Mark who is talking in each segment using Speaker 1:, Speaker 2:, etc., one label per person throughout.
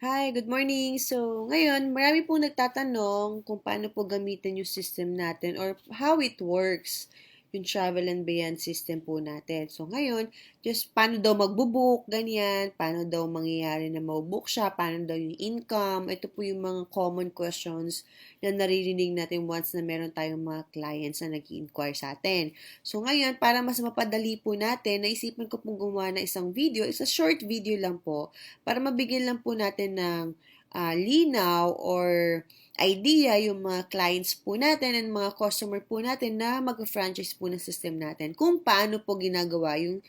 Speaker 1: Hi, good morning. So, ngayon, marami pong nagtatanong kung paano po gamitin yung system natin or how it works, yung travel and beyond system po natin. So, ngayon, just paano daw magbo-book, ganyan, paano daw mangyayari na mag-book siya, paano daw yung income. Ito po yung mga common questions na naririnig natin once na meron tayong mga clients na nag-inquire sa atin. So, ngayon, para mas mapadali po natin, naisipan ko pong gumawa ng isang video. It's a short video lang po para mabigyan lang po natin ng linaw or idea yung mga clients po natin and mga customer po natin na mag-franchise po ng system natin kung paano po ginagawa yung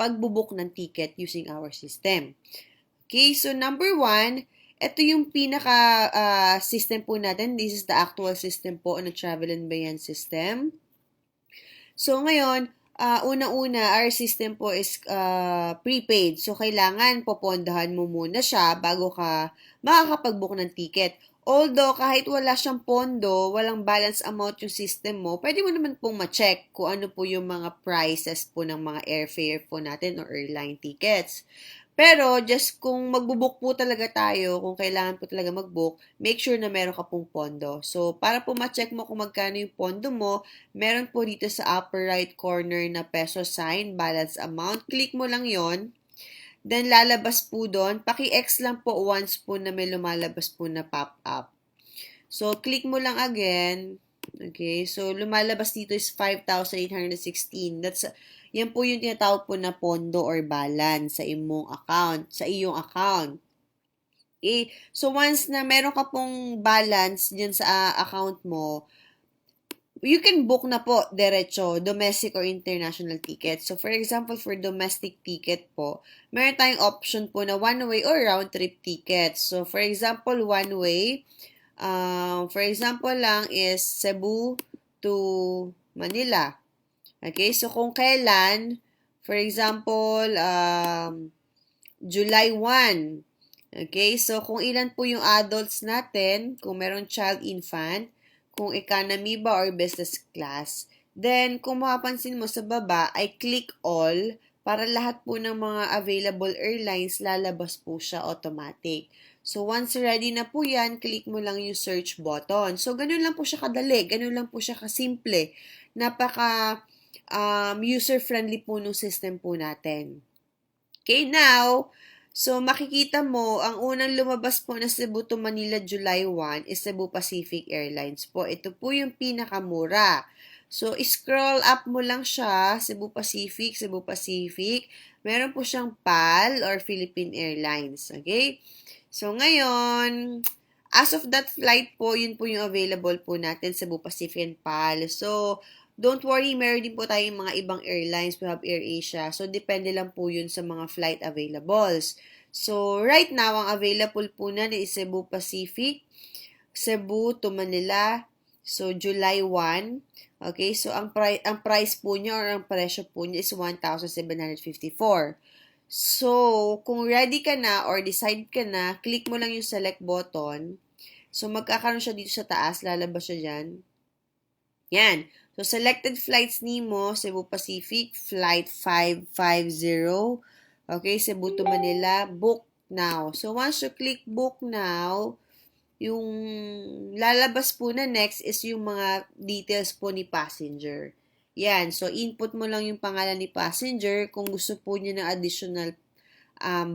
Speaker 1: pagbubook ng ticket using our system. Okay, so number one, ito yung pinaka system po natin. This is the actual system po ng Travel and Beyond system. So, ngayon, unang-una, our system po is prepaid. So, kailangan popondahan mo muna siya bago ka makakapag-book ng ticket. Although, kahit wala siyang pondo, walang balance amount yung system mo, pwede mo naman pong ma-check kung ano po yung mga prices po ng mga airfare po natin o airline tickets. Pero, just kung magbo-book po talaga tayo, kung kailangan po talaga mag-book, make sure na meron ka pong pondo. So, para po ma-check mo kung magkano yung pondo mo, meron po dito sa upper right corner na peso sign, balance amount. Click mo lang yon. Then, lalabas po doon. Paki-X lang po once po na may lumalabas po na pop-up. So, click mo lang again. Okay, so lumalabas dito is 5,816. Yan po yung tinatawag po na pondo or balance sa imong account, sa iyong account. Okay, so once na meron ka pong balance dyan sa account mo, you can book na po diretso, domestic or international ticket. So, for example, for domestic ticket po, meron tayong option po na one-way or round-trip ticket. So, for example, one-way, for example lang is Cebu to Manila. Okay, so kung kailan, for example, July 1. Okay, so kung ilan po yung adults natin, kung meron child infant, kung economy ba or business class, then kung mapapansin mo sa baba ay click all para lahat po ng mga available airlines lalabas po siya automatic. So, once ready na po yan, click mo lang yung search button. So, ganun lang po siya kadali. Ganun lang po siya kasimple. Napaka user-friendly po nung system po natin. Okay, now, so makikita mo, ang unang lumabas po na Cebu to Manila July 1 is Cebu Pacific Airlines po. Ito po yung pinakamura. So, scroll up mo lang siya, Cebu Pacific, Cebu Pacific. Meron po siyang PAL or Philippine Airlines. Okay? So, ngayon, as of that flight po, yun po yung available po natin, Cebu Pacific and PAL. So, don't worry, meron din po tayong mga ibang airlines. We have AirAsia. So, depende lang po yun sa mga flight availables. So, right now, ang available po na is Cebu Pacific, Cebu to Manila. So, July 1. Okay, so ang price po niya or ang presyo po niya is 1,754. So, kung ready ka na or decide ka na, click mo lang yung select button. So, magkakaroon siya dito sa taas. Lalabas siya dyan. Yan. So, selected flights nimo, Cebu Pacific, flight 550. Okay, Cebu to Manila, book now. So, once you click book now, yung lalabas po na next is yung mga details po ni passenger. Yan. So, input mo lang yung pangalan ni passenger. Kung gusto po niya ng additional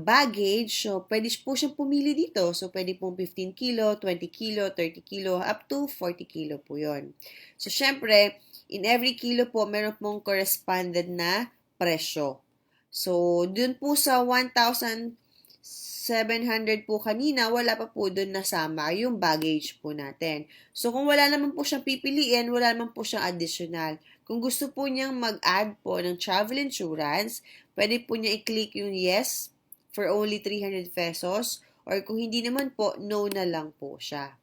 Speaker 1: baggage, so pwede po siyang pumili dito. So, pwede pong 15 kilo, 20 kilo, 30 kilo, up to 40 kilo po yon. So, syempre, in every kilo po, meron pong corresponded na presyo. So, dun po sa 1,700 po kanina, wala pa po dun nasama yung baggage po natin. So, kung wala naman po siyang pipiliin, wala naman po siyang additional. Kung gusto po niyang mag-add po ng travel insurance, pwede po niya i-click yung yes for only 300 pesos or kung hindi naman po, no na lang po siya.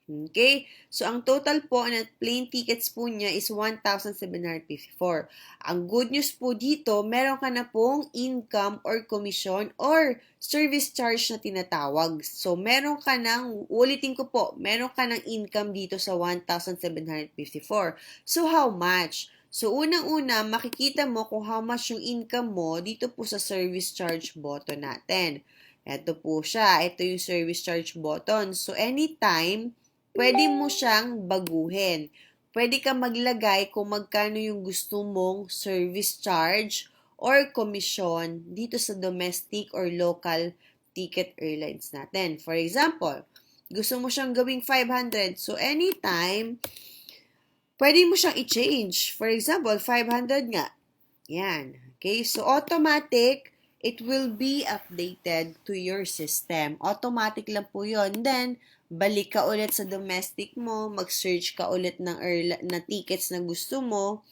Speaker 1: Okay? So, ang total po na plane tickets po niya is 1,754. Ang good news po dito, meron ka na pong income or commission or service charge na tinatawag. So, meron ka ng, ulitin ko po, meron ka ng income dito sa 1,754. So, how much? So, unang-una, makikita mo kung how much yung income mo dito po sa service charge button natin. Ito po siya. Ito yung service charge button. So, anytime, pwede mo siyang baguhin. Pwede ka maglagay kung magkano yung gusto mong service charge or commission dito sa domestic or local ticket airlines natin. For example, gusto mo siyang gawing 500. So, anytime, pwede mo siyang i-change. For example, 500 nga. Yan. Okay? So, automatic, it will be updated to your system. Automatic lang po yun. Then, balik ka ulit sa domestic mo, mag-search ka ulit ng na tickets na gusto mo.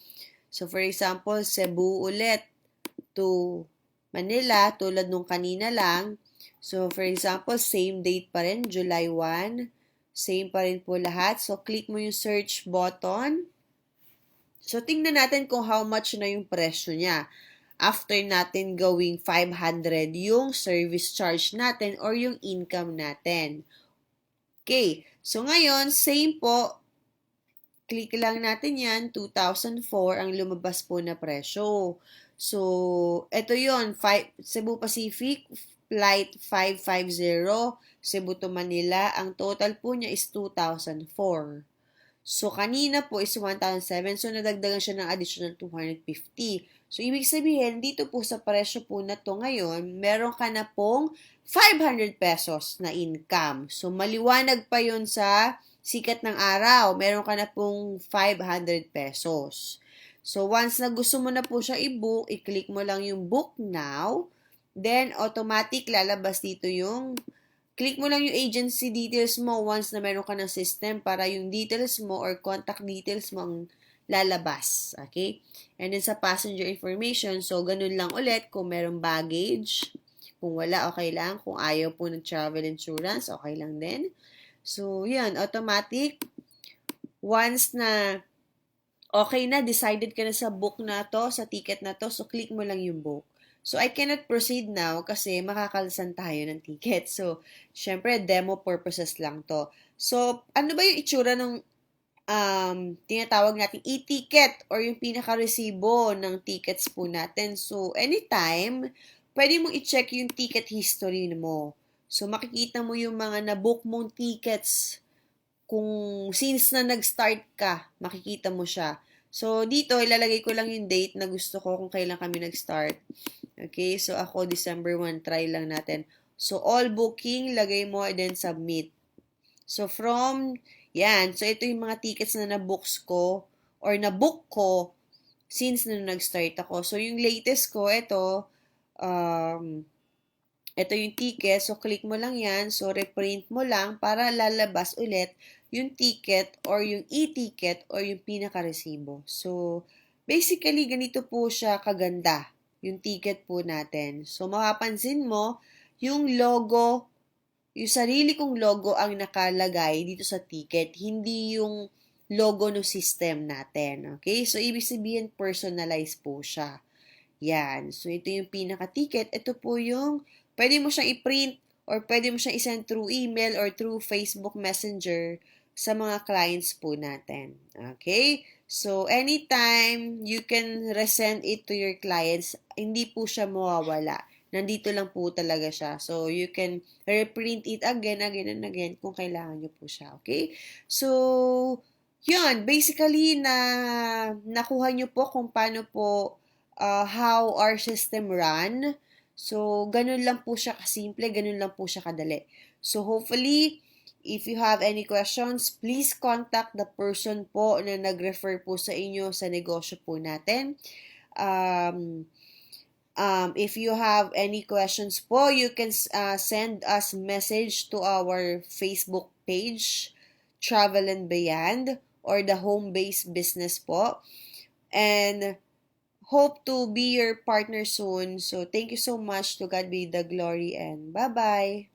Speaker 1: So, for example, Cebu ulit to Manila, tulad nung kanina lang. So, for example, same date pa rin, July 1. Same pa rin po lahat. So, click mo yung search button. So, tingnan natin kung how much na yung presyo niya after natin gawing 500 yung service charge natin or yung income natin. Okay. So, ngayon, same po. Click lang natin yan. 2004 ang lumabas po na presyo. So, ito yon, Cebu Pacific Flight 550, Cebu to Manila. Ang total po niya is 2004. So, kanina po is 1,007. So, nadagdagan siya ng additional 250. So, ibig sabihin, dito po sa presyo po na to ngayon, meron ka na pong 500 pesos na income. So, maliwanag pa yon sa sikat ng araw. Meron ka na pong 500 pesos. So, once na gusto mo na po siya i-book, i-click mo lang yung book now. Then, automatic lalabas dito yung click mo lang yung agency details mo once na meron ka ng system para yung details mo or contact details mo ang lalabas. Okay? And then sa passenger information, so ganun lang ulit kung merong baggage. Kung wala, okay lang. Kung ayaw po ng travel insurance, okay lang din. So, yan. Automatic. Once na okay na, decided ka na sa book na to, sa ticket na to, so click mo lang yung book. So, I cannot proceed now kasi makakalasan tayo ng ticket. So, syempre, demo purposes lang to. So, ano ba yung itsura ng tinatawag natin e-ticket or yung pinaka-resibo ng tickets po natin? So, anytime, pwede mong i-check yung ticket history mo. So, makikita mo yung mga na-book mong tickets. Kung since na nag-start ka, makikita mo siya. So, dito, ilalagay ko lang yung date na gusto ko kung kailan kami nag-start. Okay, so ako, December 1, try lang natin. So, all booking, lagay mo, and then submit. So, yan. So, ito yung mga tickets na na-books ko, or na-book ko, since na nag-start ako. So, yung latest ko, ito yung ticket. So, click mo lang yan. So, reprint mo lang para lalabas ulit yung ticket or yung e-ticket or yung pinaka-resibo. So, basically, ganito po siya kaganda yung ticket po natin. So, mapapansin mo, yung logo, yung sarili kong logo ang nakalagay dito sa ticket, hindi yung logo ng system natin. Okay? So, ibig sabihin, personalized po siya. Yan. So, ito yung pinaka-ticket. Ito po yung, pwede mo siyang i-print or pwede mo siyang i-send through email or through Facebook Messenger sa mga clients po natin. Okay? So, anytime you can resend it to your clients, hindi po siya mawawala. Nandito lang po talaga siya. So, you can reprint it again and again kung kailangan nyo po siya. Okay? So, yun. Basically, nakuha nyo po kung paano po how our system run. So, ganun lang po siya kasimple, ganun lang po siya kadali. So, hopefully, if you have any questions, please contact the person po na nag-refer po sa inyo sa negosyo po natin. If you have any questions po, you can send us message to our Facebook page, Travel and Beyond, or the Home-Based Business po. And hope to be your partner soon. So, thank you so much. To God be the glory and bye-bye.